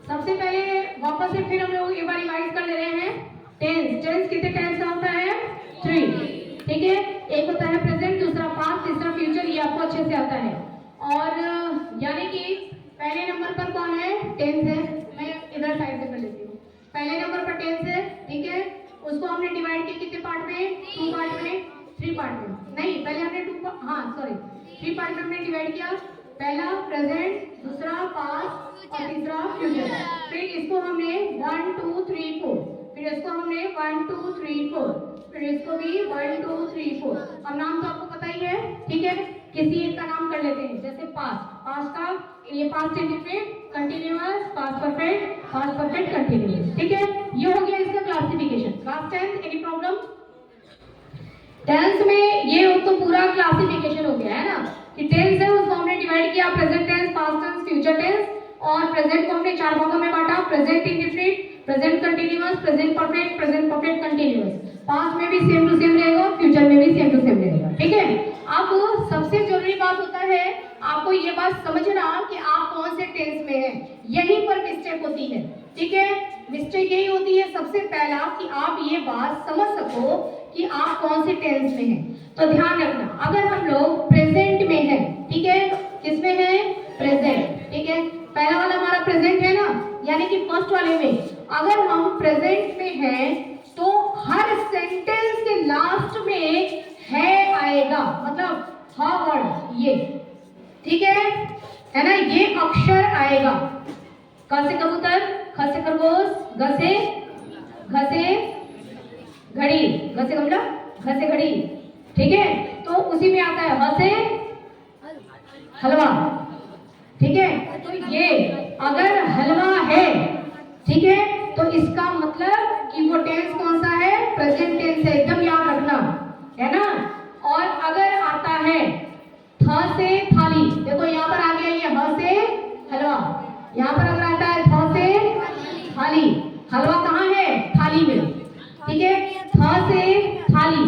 सबसे पहले वापस से फिर हम लोग एक बार रिवाइज कर ले रहे हैं। टेंस, टेंस कितने टेंस का होता है? 3, ठीक है। एक होता है प्रेजेंट, दूसरा पास्ट, तीसरा फ्यूचर, ये आपको अच्छे से आता है। और यानी कि पहले नंबर पर कौन है? टेंस है। मैं इधर साइड से कर लेती हूँ। पहले नंबर पर टेंस है, ठीक है। उसको हमने डिवाइड किया कितने पार्ट में? 2 पार्ट में, 3 पार्ट में। नहीं, पहले हमने 3 पार्ट में हमने डिवाइड किया। पहला प्रेजेंट, दूसरा पास्ट और तीसरा फ्यूचर। फिर इसको हमने 1 2 3 4, फिर इसको हमने 1 2 3 4, फिर इसको भी 1 2 3 4। अब नाम तो आपको पता ही है, ठीक है। किसी एक का नाम कर लेते हैं, जैसे पास्ट, पास्ट का ये past indefinite, continuous, past perfect continuous, ठीक है। ये हो गया इसका classification. Class 10 any problem? Tense में ये तो पूरा क्लासिफिकेशन हो गया है ना कि टेंस है उसको हमने डिवाइड किया present tense, past tense, future tense. और प्रेजेंट को हमने 4 भागों में बांटा, present indefinite, present continuous, present perfect continuous. Past में भी सेम टू सेम रहेगा, फ्यूचर में भी सेम टू सेम रहेगा, ठीक है। अब सबसे जरूरी बात होता है आपको ये बात समझना कि आप कौन से टेंस में हैं। यहीं पर मिस्टेक होती है, ठीक है। मिस्टेक यही होती है सबसे पहला कि आप ये बात समझ सको कि आप कौन से टेंस में हैं। तो ध्यान रखना, अगर हम लोग प्रेजेंट में हैं, ठीक है, किसमें है? प्रेजेंट, ठीक है। पहला वाला हमारा प्रेजेंट है ना, यानी कि फर्स्ट वाले में अगर हम प्रेजेंट में हैं तो हर सेंटेंस के लास्ट में है आएगा, मतलब हा वर्ड ये, ठीक है ना। ये अक्षर आएगा। क से कबूतर, ख से खरगोश, घ से घड़ी, घ से गमला, घ से घड़ी, ठीक है। तो उसी में आता है ह से हलवा, ठीक है। तो ये अगर हलवा है, ठीक है, तो इसका मतलब कि वो टेंस कौन सा है? प्रेजेंट टेंस है, एकदम याद रखना, है ना। और अगर आता है थ से थाली, देखो यहाँ पर आ गया ये ह से हलवा, यहाँ पर अगर आता है थ से थाली, हलवा कहाँ है? थाली में, ठीक है। थ से थाली,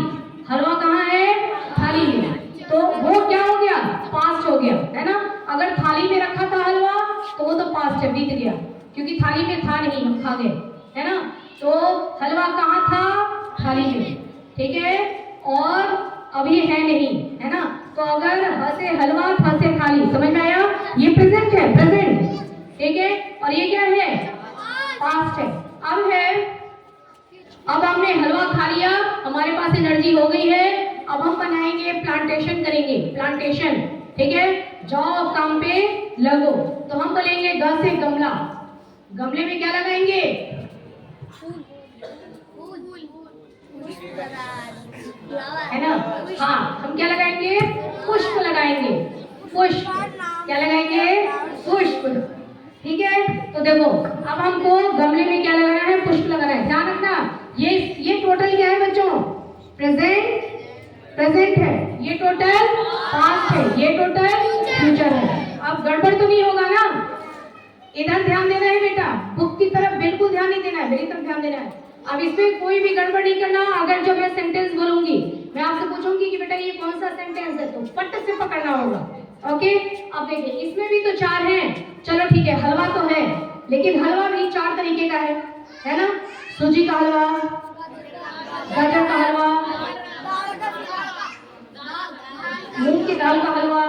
हलवा कहाँ है? थाली में। तो वो क्या हो गया? पास्ट हो गया, है ना। अगर थाली में रखा था हलवा तो वो तो पास्ट है, बीत गया, क्योंकि थाली में था नहीं, हम खा गए, है ना। तो हलवा कहाँ था? थाली में, ठीक है। और अभी है नहीं, है ना। तो अगर ह से हलवा, थ से थाली, समझ में आया? ये प्रेजेंट है, प्रेजेंट, ठीक है। और ये क्या है? पास्ट है। अब हमने हलवा खा लिया, हमारे पास एनर्जी हो गई है। अब हम बनाएंगे प्लांटेशन, करेंगे प्लांटेशन, ठीक है। जाओ काम पे लगो। तो हम बोलेंगे ग से गमला, गमले में क्या लगाएंगे? है ना। हाँ, हम क्या लगाएंगे? पुष्प लगाएंगे, पुष्प क्या लगाएंगे? पुष्प, ठीक है। तो देखो अब हमको गमले में क्या लगाना है? पुष्प लगाना है। ध्यान रखना, ये टोटल क्या है बच्चों? प्रेजेंट है, ये टोटल पास्ट है, ये टोटल फ्यूचर है। अब गड़बड़ तो नहीं होगा ना? इधर ध्यान देना है बेटा, बुक की तरफ बिल्कुल ध्यान नहीं देना है, मेरी तरफ ध्यान देना है। अब इसमें कोई भी गड़बड़ नहीं करना। अगर जो मैं सेंटेंस बोलूंगी, मैं आपसे पूछूंगी कि बेटा ये कौन सा सेंटेंस है, तो फट से पकड़ना होगा, ओके। अब देखिए इसमें भी तो 4 हैं, चलो ठीक है, हलवा तो है, लेकिन हलवा भी 4 तरीके का है ना। सूजी का हलवा, गाजर का हलवा, मूंग की दाल का हलवा,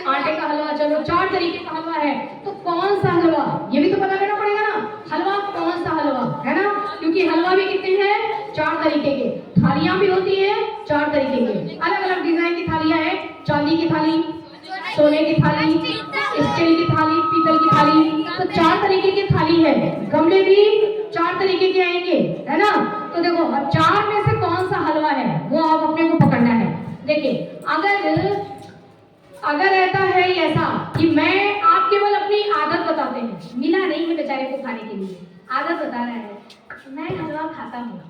आटे का हलवा, चलो 4 तरीके का हलवा है। तो कौन सा हलवा, ये भी तो पता करना पड़ेगा ना। हलवा कौन सा हलवा, है ना, क्योंकि हलवा भी कितने हैं? 4 तरीके के। थालियां भी होती है 4 तरीके के, अलग अलग डिजाइन की थालियां हैं। चांदी की थाली, सोने की थाली, स्टील की थाली, पीतल की थाली, तो 4 तरीके की थाली है। गमले भी 4 तरीके के आएंगे, है ना। तो देखो अब 4 में से कौन सा हलवा है वो आप अपने को पकड़ना है। देखिए अगर ऐसा है ऐसा कि मैं आप केवल अपनी आदत बताते हैं, मिला नहीं है बेचारे को खाने के लिए, आदत बता रहा है, मैं हलवा खाता हूँ,